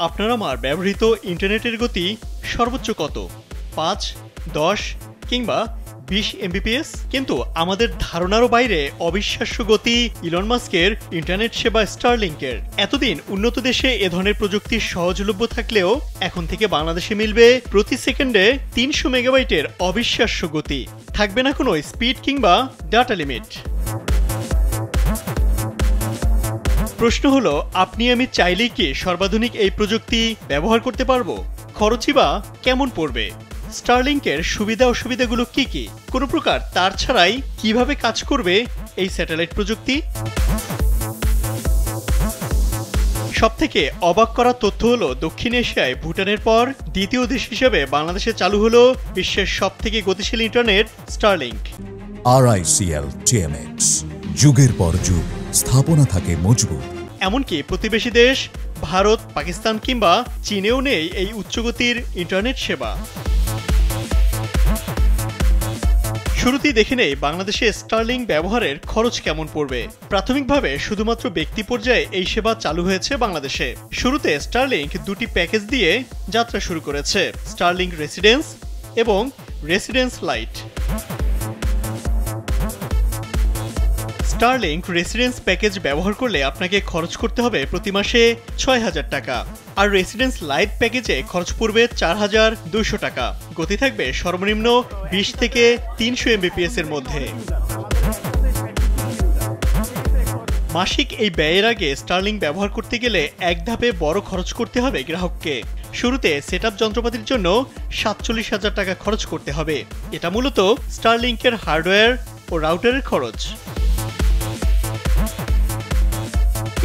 আপনার আমার ব্যবহৃত ইন্টারনেটের গতি সর্বোচ্চ কত? 5, 10 কিংবা 20 এমবিপিএস? কিন্তু আমাদের ধারণারও বাইরে অবিশ্বাস্য গতি ইলন মাস্কের ইন্টারনেট সেবা স্টারলিংকের। এতদিন উন্নত দেশে এ ধরনের প্রযুক্তি সহজলভ্য থাকলেও এখন থেকে বাংলাদেশে মিলবে প্রতি সেকেন্ডে 300 মেগাবাইটের অবিশ্বাস্য গতি। থাকবে না কোনো স্পিড কিংবা ডাটা লিমিট। প্রশ্ন হলো, আপনি আমি চাইলেই কি সর্বাধুনিক এই প্রযুক্তি ব্যবহার করতে পারবো? খরচই বা কেমন পড়বে? স্টারলিংকের সুবিধা অসুবিধাগুলো কি কি? কোনো প্রকার তার ছাড়াই কিভাবে কাজ করবে এই স্যাটেলাইট প্রযুক্তি? সবথেকে অবাক করা তথ্য হলো, দক্ষিণ এশিয়ায় ভুটানের পর দ্বিতীয় দেশ হিসেবে বাংলাদেশে চালু হলো বিশ্বের সবথেকে গতিশীল ইন্টারনেট স্টারলিংক। RICL TMX, যুগের পর যুগ স্থাপনা থাকে মজবুত। এমনকি প্রতিবেশী দেশ ভারত, পাকিস্তান কিংবা চীনেও নেই এই উচ্চগতির ইন্টারনেট সেবা। শুরুতেই দেখে নেই বাংলাদেশে স্টারলিংক ব্যবহারের খরচ কেমন পড়বে। প্রাথমিকভাবে শুধুমাত্র ব্যক্তি পর্যায়ে এই সেবা চালু হয়েছে বাংলাদেশে। শুরুতে স্টারলিংক দুটি প্যাকেজ দিয়ে যাত্রা শুরু করেছে, স্টারলিংক রেসিডেন্স এবং residence light. Starlink residence package ব্যবহার করলে আপনাকে খরচ করতে হবে প্রতি মাসে ৬,০০০ টাকা, আর রেসিডেন্স লাইট প্যাকেজে খরচ পড়বে ৪,২০০ টাকা। গতি থাকবে সর্বনিম্ন 20 থেকে 300 এমবিপিএস এর মধ্যে। মাসিক এই ব্যয়ের আগে স্টারলিংক ব্যবহার করতে গেলে এক ধাপে বড় খরচ করতে হবে গ্রাহককে। শুরুতে সেটআপ যন্ত্রপাতির জন্য ৪৭,০০০ টাকা খরচ করতে হবে। এটা মূলত স্টারলিংকের হার্ডওয়্যার ও রাউটারের খরচ।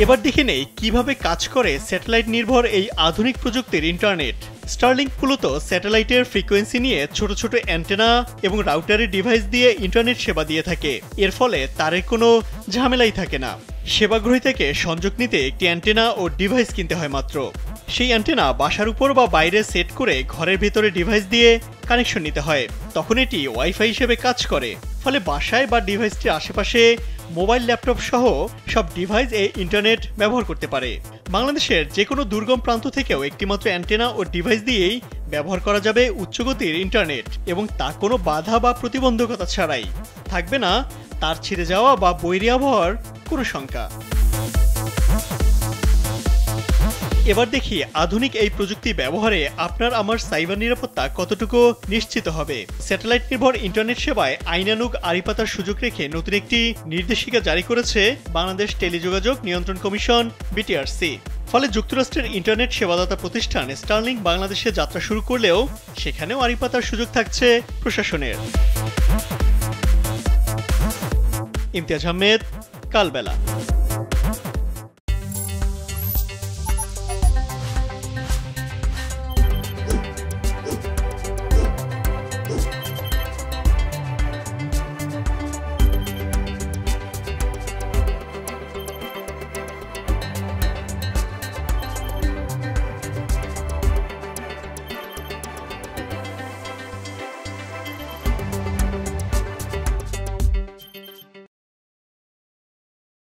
এবার দেখে নেই কিভাবে কাজ করে স্যাটেলাইট নির্ভর এই আধুনিক প্রযুক্তির ইন্টারনেট। স্টারলিংক মূলত স্যাটেলাইটের ফ্রিকোয়েন্সি নিয়ে ছোট ছোট অ্যান্টেনা এবং রাউটারের ডিভাইস দিয়ে ইন্টারনেট সেবা দিয়ে থাকে। এর ফলে তারের কোনো ঝামেলাই থাকে না। সেবাগ্রহী থেকে সংযোগ নিতে একটি অ্যান্টেনা ও ডিভাইস কিনতে হয় মাত্র। সেই অ্যান্টেনা বাসার উপর বা বাইরে সেট করে ঘরের ভেতরে ডিভাইস দিয়ে কানেকশন নিতে হয়। তখন এটি ওয়াইফাই হিসেবে কাজ করে। ফলে বাসায় বা ডিভাইসটির আশেপাশে মোবাইল, ল্যাপটপ সহ সব ডিভাইস এই ইন্টারনেট ব্যবহার করতে পারে। বাংলাদেশের যে কোনো দুর্গম প্রান্ত থেকেও একটিমাত্র অ্যান্টেনা ও ডিভাইস দিয়েই ব্যবহার করা যাবে উচ্চগতির ইন্টারনেট, এবং তা কোনো বাধা বা প্রতিবন্ধকতা ছাড়াই। থাকবে না তার ছিঁড়ে যাওয়া বা বৈরী আবহাওয়ার কোনো শঙ্কা। এবার দেখি আধুনিক এই প্রযুক্তি ব্যবহারে আপনার আমার সাইবার নিরাপত্তা কতটুকু নিশ্চিত হবে। স্যাটেলাইট নির্ভর ইন্টারনেট সেবায় আইনানুগ আড়ি পাতার সুযোগ রেখে নতুন একটি নির্দেশিকা জারি করেছে বাংলাদেশ টেলিযোগাযোগ নিয়ন্ত্রণ কমিশন BTRC। ফলে যুক্তরাষ্ট্রের ইন্টারনেট সেবাদাতা প্রতিষ্ঠান স্টারলিংক বাংলাদেশে যাত্রা শুরু করলেও সেখানেও আড়ি পাতার সুযোগ থাকছে প্রশাসনের। ইমতিয়াজ আহমেদ, কালবেলা।